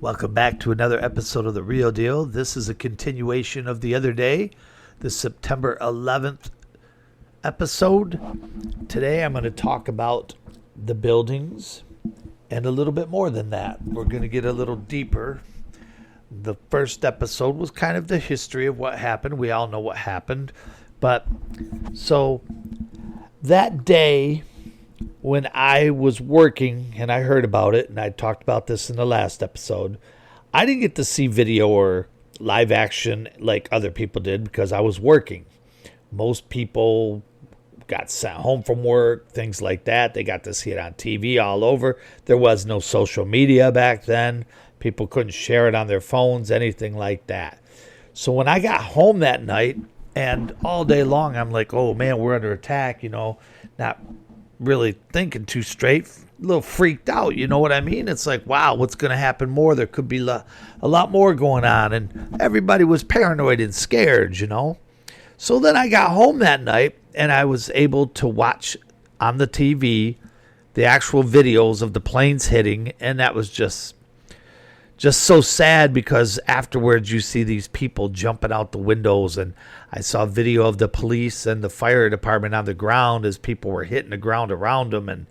Welcome back to another episode of The Real Deal. This is a continuation of the other day, the September 11th episode. Today I'm going to talk about the buildings and a little bit more than that. We're going to get a little deeper. The first episode was kind of the history of what happened. We all know what happened. But so that day when I was working and I heard about it, and I talked about this in the last episode, I didn't get to see video or live action like other people did because I was working. Most people got sent home from work, things like that. They got to see it on TV all over. There was no social media back then. People couldn't share it on their phones, anything like that. So when I got home that night, and all day long, I'm like, oh man, we're under attack, not really thinking too straight, a little freaked out, you know what I mean? It's like, wow, what's going to happen more? There could be a lot more going on, and everybody was paranoid and scared, So then I got home that night, and I was able to watch on the TV the actual videos of the planes hitting, and that was just so sad because afterwards you see these people jumping out the windows, and I saw video of the police and the fire department on the ground as people were hitting the ground around them, and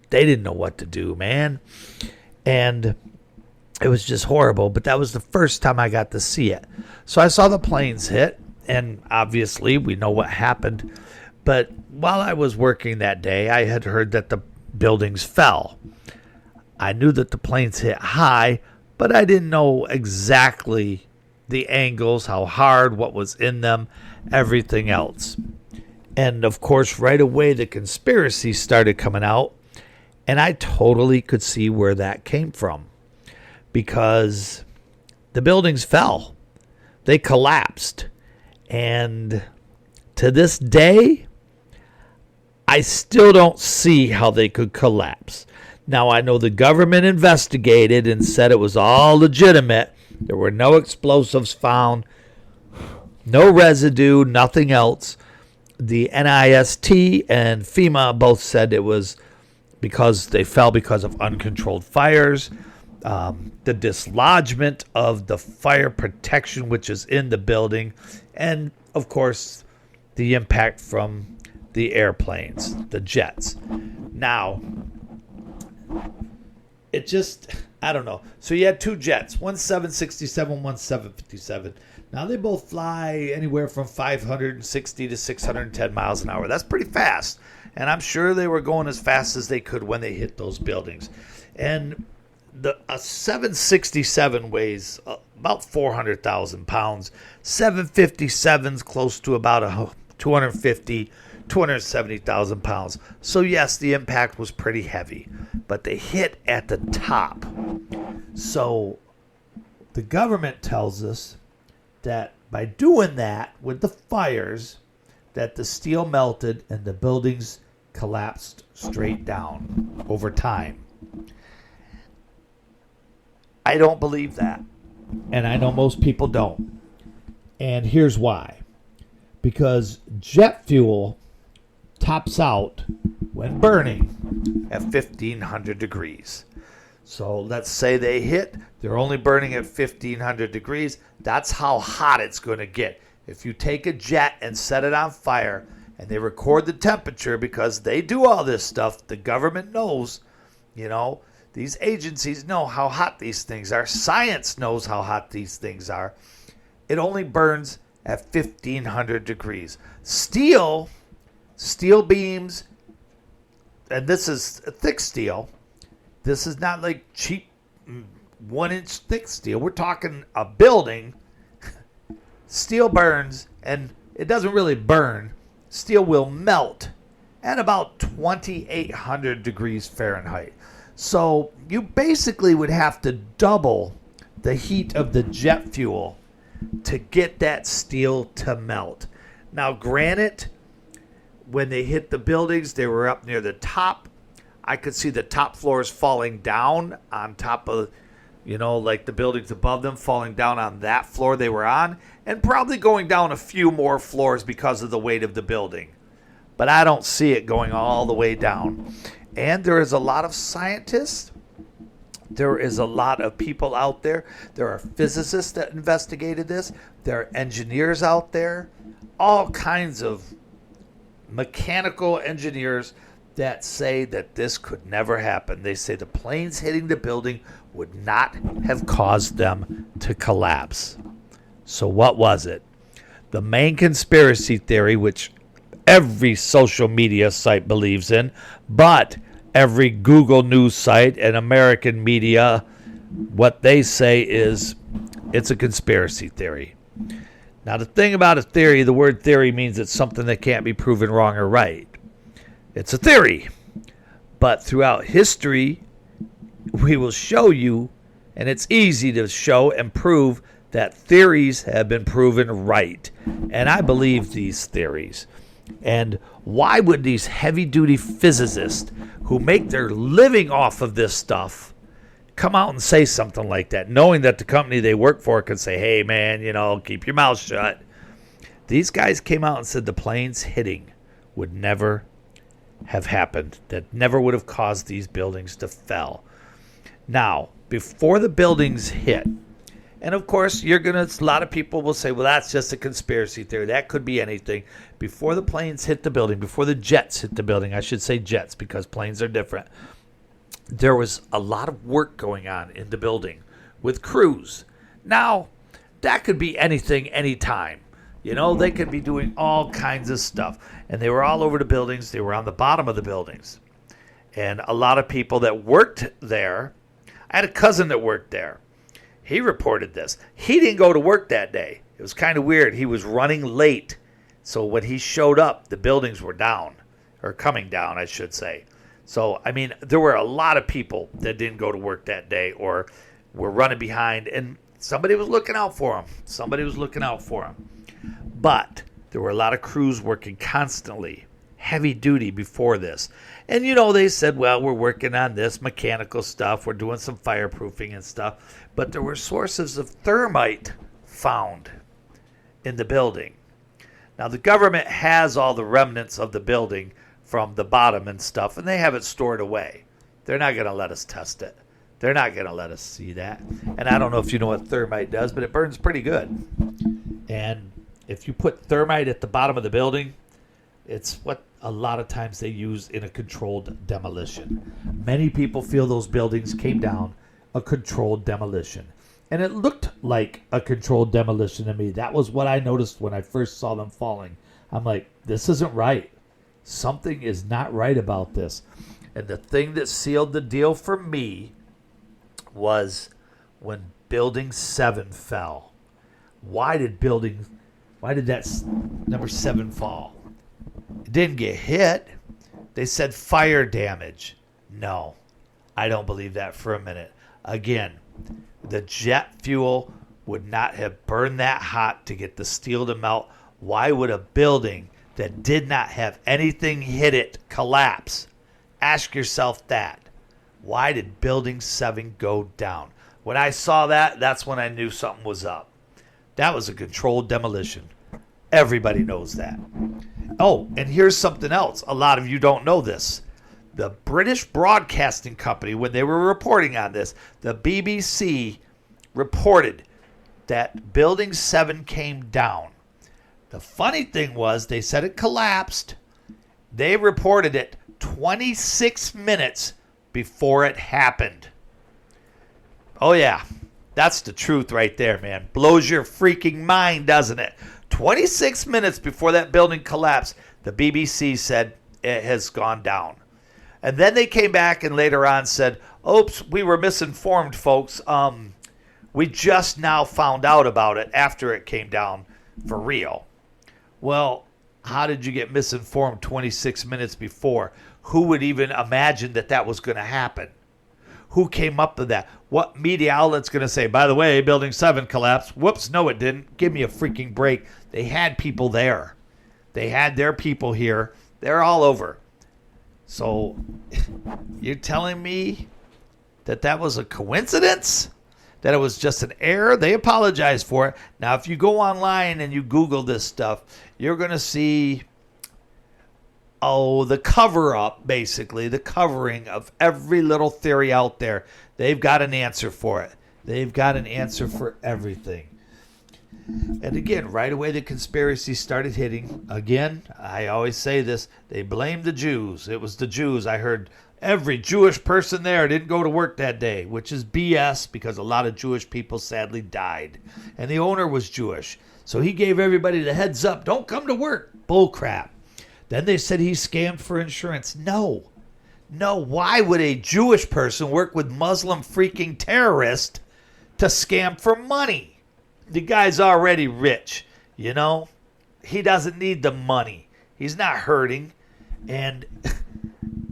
they didn't know what to do, man. And it was just horrible, but that was the first time I got to see it. So I saw the planes hit, and obviously we know what happened. But while I was working that day, I had heard that the buildings fell. I knew that the planes hit high, but I didn't know exactly the angles, how hard, what was in them, everything else. And of course, right away, the conspiracies started coming out, and I totally could see where that came from because the buildings fell. They collapsed. And to this day, I still don't see how they could collapse. Now, I know the government investigated and said it was all legitimate. There were no explosives found, no residue, nothing else. The NIST and FEMA both said it was because they fell because of uncontrolled fires, the dislodgement of the fire protection which is in the building, and, of course, the impact from the airplanes, the jets. Now, it just, I don't know. So you had two jets, one 767, one 757. Now they both fly anywhere from 560 to 610 miles an hour. That's pretty fast. And I'm sure they were going as fast as they could when they hit those buildings. And a 767 weighs about 400,000 pounds. 757's close to about 270,000 pounds. So yes, the impact was pretty heavy, but they hit at the top. So the government tells us that by doing that with the fires, that the steel melted and the buildings collapsed straight down over time. I don't believe that. And I know most people don't. And here's why. Because jet fuel tops out when burning at 1,500 degrees. So let's say they hit, they're only burning at 1,500 degrees. That's how hot it's going to get. If you take a jet and set it on fire and they record the temperature, because they do all this stuff, the government knows, these agencies know how hot these things are. Science knows how hot these things are. It only burns at 1,500 degrees. Steel beams, and this is thick steel. This is not like cheap 1-inch thick steel. We're talking a building. Steel burns, and it doesn't really burn. Steel will melt at about 2,800 degrees Fahrenheit. So you basically would have to double the heat of the jet fuel to get that steel to melt. Now, granted, when they hit the buildings, they were up near the top. I could see the top floors falling down on top of, like the buildings above them, falling down on that floor they were on, and probably going down a few more floors because of the weight of the building. But I don't see it going all the way down. And there is a lot of scientists There is a lot of people out there. There are physicists that investigated this. There are engineers out there. All kinds of mechanical engineers that say that this could never happen. They say the planes hitting the building would not have caused them to collapse. So what was it? The main conspiracy theory, which every social media site believes in, but every Google News site and American media, what they say is it's a conspiracy theory. Now, the thing about a theory, the word theory means it's something that can't be proven wrong or right. It's a theory. But throughout history, we will show you, and it's easy to show and prove that theories have been proven right. And I believe these theories. And why would these heavy-duty physicists who make their living off of this stuff come out and say something like that, knowing that the company they work for could say, hey, man, keep your mouth shut? These guys came out and said the planes hitting would never have happened, that never would have caused these buildings to fall. Now, before the buildings hit, and of course, a lot of people will say, well, that's just a conspiracy theory. That could be anything. Before the planes hit the building, before the jets hit the building, I should say jets because planes are different, there was a lot of work going on in the building with crews. Now, that could be anything, anytime. They could be doing all kinds of stuff. And they were all over the buildings. They were on the bottom of the buildings. And a lot of people that worked there, I had a cousin that worked there. He reported this. He didn't go to work that day. It was kind of weird. He was running late. So when he showed up, the buildings were down, or coming down, I should say. So, there were a lot of people that didn't go to work that day or were running behind, and somebody was looking out for them. But there were a lot of crews working constantly, heavy duty before this. And, they said, well, we're working on this mechanical stuff. We're doing some fireproofing and stuff. But there were sources of thermite found in the building. Now, the government has all the remnants of the building from the bottom and stuff, and they have it stored away. They're not going to let us test it. They're not going to let us see that. And I don't know if you know what thermite does, but it burns pretty good. And if you put thermite at the bottom of the building, it's what a lot of times they use in a controlled demolition. Many people feel those buildings came down a controlled demolition. And it looked like a controlled demolition to me. That was what I noticed when I first saw them falling. I'm like, this isn't right. Something is not right about this. And the thing that sealed the deal for me was when Building 7 fell. Why did that number 7 fall? It didn't get hit. They said fire damage. No, I don't believe that for a minute. Again, the jet fuel would not have burned that hot to get the steel to melt. Why would a building that did not have anything hit it collapse? Ask yourself that. Why did Building 7 go down? When I saw that, that's when I knew something was up. That was a controlled demolition. Everybody knows that. Oh, and here's something else. A lot of you don't know this. The British Broadcasting Company, when they were reporting on this, the BBC reported that Building 7 came down. The funny thing was they said it collapsed. They reported it 26 minutes before it happened. Oh, yeah. That's the truth right there, man. Blows your freaking mind, doesn't it? 26 minutes before that building collapsed, the BBC said it has gone down. And then they came back and later on said, oops, we were misinformed, folks. We just now found out about it after it came down for real. Well, how did you get misinformed 26 minutes before? Who would even imagine that that was going to happen? Who came up with that? What media outlet's going to say, by the way, Building 7 collapsed? Whoops, no it didn't. Give me a freaking break. They had people there. They had their people here. They're all over. So you're telling me that that was a coincidence? That it was just an error? They apologized for it. Now, if you go online and you Google this stuff, you're going to see the cover-up, basically, the covering of every little theory out there. They've got an answer for it. They've got an answer for everything. And again, right away the conspiracy started hitting. Again, I always say this, they blamed the Jews. It was the Jews. I heard every Jewish person there didn't go to work that day, which is BS because a lot of Jewish people sadly died. And the owner was Jewish. So he gave everybody the heads up, don't come to work. Bull crap. Then they said he scammed for insurance. No, why would a Jewish person work with Muslim freaking terrorists to scam for money? The guy's already rich, you know. He doesn't need the money. He's not hurting. And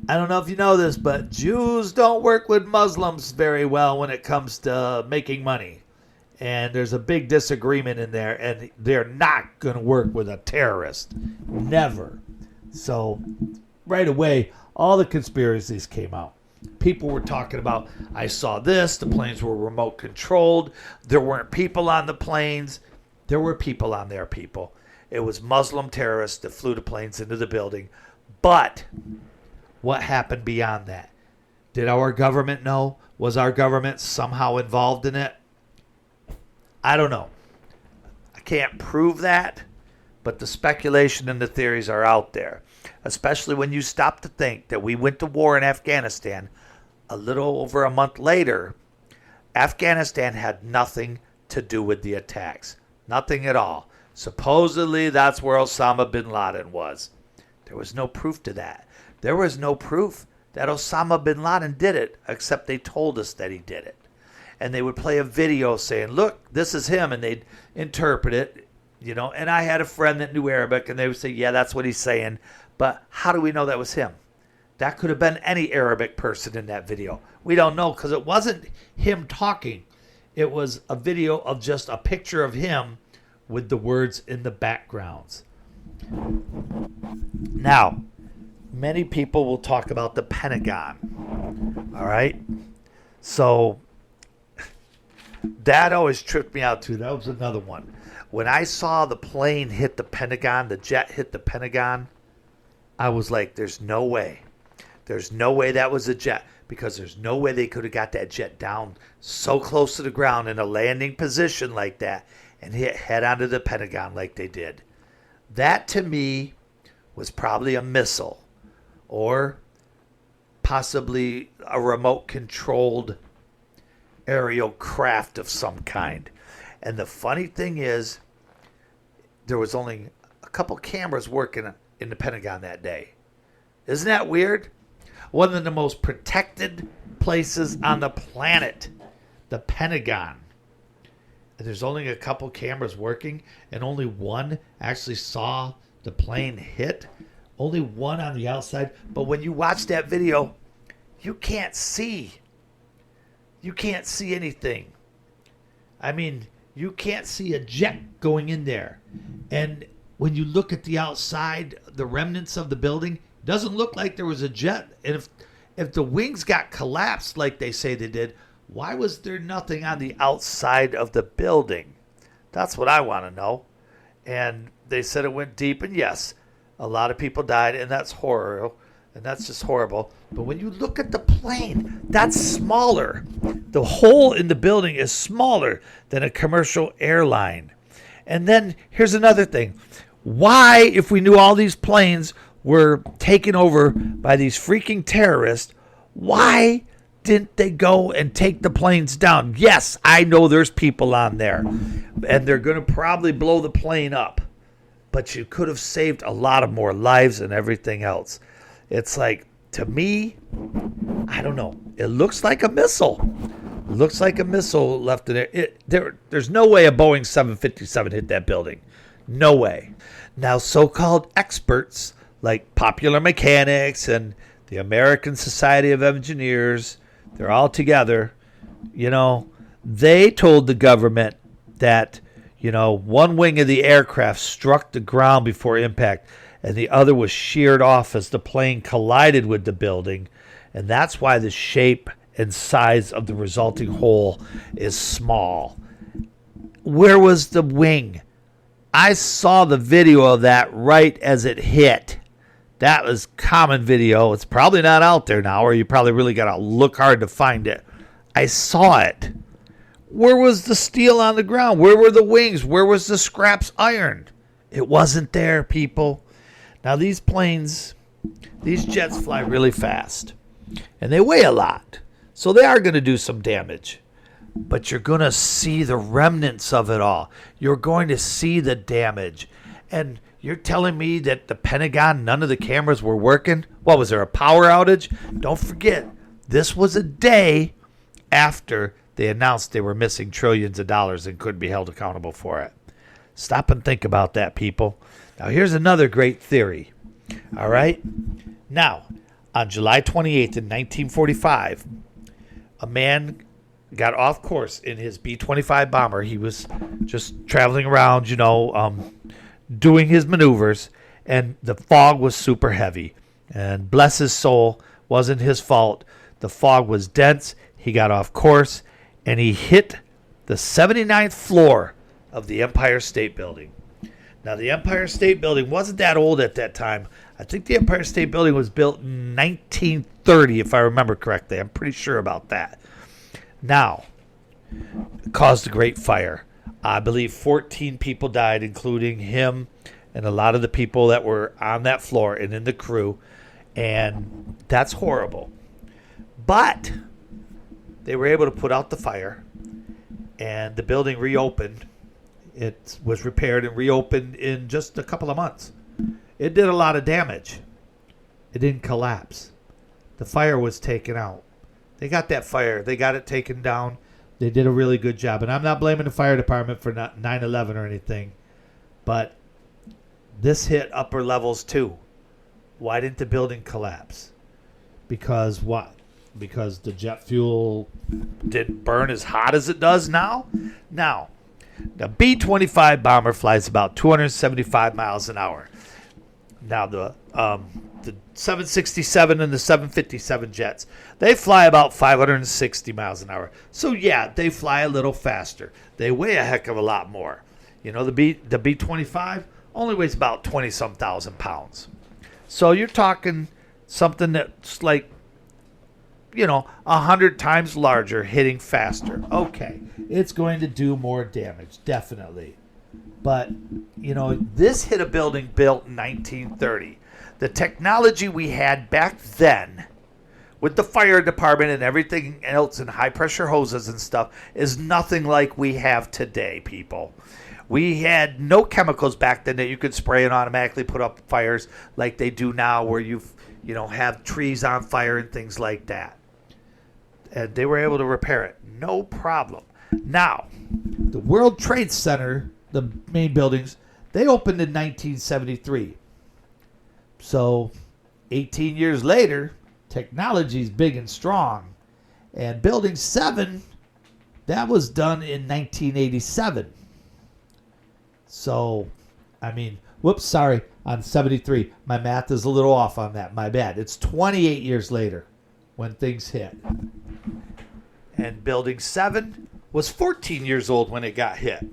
I don't know if you know this, but Jews don't work with Muslims very well when it comes to making money. And there's a big disagreement in there, and they're not going to work with a terrorist. Never. So right away, all the conspiracies came out. People were talking about, I saw this, the planes were remote controlled, there weren't people on the planes. There were people on there, people. It was Muslim terrorists that flew the planes into the building. But what happened beyond that? Did our government know? Was our government somehow involved in it? I don't know. I can't prove that, but the speculation and the theories are out there. Especially when you stop to think that we went to war in Afghanistan a little over a month later. Afghanistan had nothing to do with the attacks. Nothing at all. Supposedly that's where Osama bin Laden was. There was no proof to that. There was no proof that Osama bin Laden did it, except they told us that he did it. And they would play a video saying, look, this is him, and they'd interpret it, you know. And I had a friend that knew Arabic, and they would say, yeah, that's what he's saying. But how do we know that was him? That could have been any Arabic person in that video. We don't know because it wasn't him talking. It was a video of just a picture of him with the words in the backgrounds. Now, many people will talk about the Pentagon. All right? So that always tripped me out too. That was another one. When I saw the plane hit the Pentagon, the jet hit the Pentagon, I was like, there's no way. There's no way that was a jet, because there's no way they could have got that jet down so close to the ground in a landing position like that and hit head onto the Pentagon like they did. That to me was probably a missile or possibly a remote controlled aerial craft of some kind. And the funny thing is, there was only a couple cameras working in the Pentagon that day. Isn't that weird? One of the most protected places on the planet, the Pentagon. And there's only a couple cameras working, and only one actually saw the plane hit. Only one on the outside. But when you watch that video, you can't see. You can't see anything. I mean, you can't see a jet going in there. And when you look at the outside, the remnants of the building, it doesn't look like there was a jet. And if the wings got collapsed like they say they did, why was there nothing on the outside of the building? That's what I want to know. And they said it went deep, and yes, a lot of people died, and that's horrible, and that's just horrible. But when you look at the plane, that's smaller. The hole in the building is smaller than a commercial airline. And then here's another thing. Why, if we knew all these planes were taken over by these freaking terrorists, why didn't they go and take the planes down? Yes, I know there's people on there, and they're going to probably blow the plane up. But you could have saved a lot of more lives and everything else. It's like, to me, I don't know. It looks like a missile. It looks like a missile left in there. There's no way a Boeing 757 hit that building. No way. Now, so-called experts like Popular Mechanics and the American Society of Engineers, they're all together, you know, they told the government that, you know, one wing of the aircraft struck the ground before impact and the other was sheared off as the plane collided with the building. And that's why the shape and size of the resulting hole is small. Where was the wing? I saw the video of that right as it hit. That was common video. It's probably not out there now, or you probably really got to look hard to find it. I saw it. Where was the steel on the ground? Where were the wings? Where was the scraps ironed? It wasn't there, people. Now, these planes, these jets fly really fast, and they weigh a lot. So they are going to do some damage. But you're going to see the remnants of it all. You're going to see the damage. And you're telling me that the Pentagon, none of the cameras were working? What, was there a power outage? Don't forget, this was a day after they announced they were missing trillions of dollars and couldn't be held accountable for it. Stop and think about that, people. Now, here's another great theory. All right? Now, on July 28th in 1945, a man got off course in his B-25 bomber. He was just traveling around, doing his maneuvers, and the fog was super heavy. And bless his soul, wasn't his fault. The fog was dense. He got off course, and he hit the 79th floor of the Empire State Building. Now, the Empire State Building wasn't that old at that time. I think the Empire State Building was built in 1930, if I remember correctly. I'm pretty sure about that. Now, it caused a great fire. I believe 14 people died, including him and a lot of the people that were on that floor and in the crew. And that's horrible. But they were able to put out the fire, and the building reopened. It was repaired and reopened in just a couple of months. It did a lot of damage. It didn't collapse. The fire was taken out. They got that fire. They got it taken down. They did a really good job. And I'm not blaming the fire department for 9/11 or anything. But this hit upper levels too. Why didn't the building collapse? Because what? Because the jet fuel didn't burn as hot as it does now? Now, the B-25 bomber flies about 275 miles an hour. Now, the 767 and the 757 jets, they fly about 560 miles an hour. So, yeah, they fly a little faster. They weigh a heck of a lot more. The B-25 only weighs about 20-some thousand pounds. So you're talking something that's like, 100 times larger, hitting faster. Okay, it's going to do more damage, definitely. But, this hit a building built in 1930. The technology we had back then with the fire department and everything else and high-pressure hoses and stuff is nothing like we have today, people. We had no chemicals back then that you could spray and automatically put up fires like they do now, where have trees on fire and things like that. And they were able to repair it. No problem. Now, the World Trade Center, the main buildings, they opened in 1973. So, 18 years later, technology's big and strong. And Building 7, that was done in 1987. So, on 73. My math is a little off on that. My bad. It's 28 years later when things hit. And Building 7 was 14 years old when it got hit.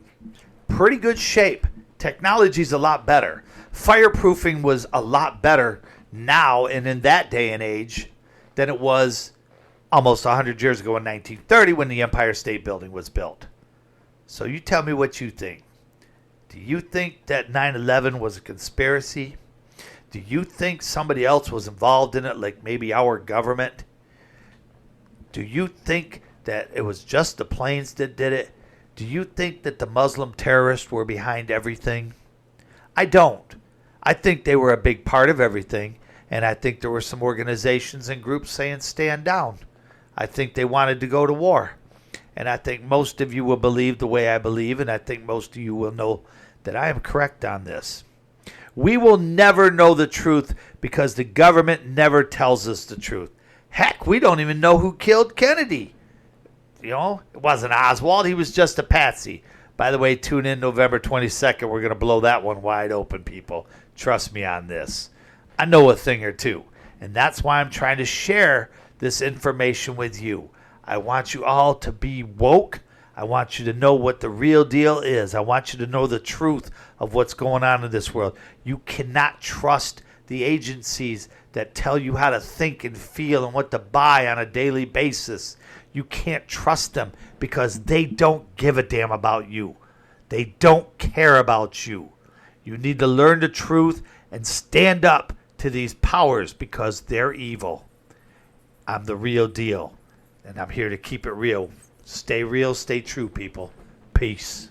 Pretty good shape. Technology's a lot better. Fireproofing was a lot better now and in that day and age than it was almost 100 years ago in 1930 when the Empire State Building was built. So you tell me what you think. Do you think that 9/11 was a conspiracy? Do you think somebody else was involved in it, like maybe our government? Do you think that it was just the planes that did it? Do you think that the Muslim terrorists were behind everything? I don't. I think they were a big part of everything, and I think there were some organizations and groups saying stand down. I think they wanted to go to war. And I think most of you will believe the way I believe, and I think most of you will know that I am correct on this. We will never know the truth because the government never tells us the truth. Heck, we don't even know who killed Kennedy. It wasn't Oswald. He was just a patsy. By the way, tune in November 22nd. We're going to blow that one wide open, people. Trust me on this. I know a thing or two, and that's why I'm trying to share this information with you. I want you all to be woke. I want you to know what the real deal is. I want you to know the truth of what's going on in this world. You cannot trust the agencies that tell you how to think and feel and what to buy on a daily basis. You can't trust them because they don't give a damn about you. They don't care about you. You need to learn the truth and stand up to these powers because they're evil. I'm the real deal, and I'm here to keep it real. Stay real, stay true, people. Peace.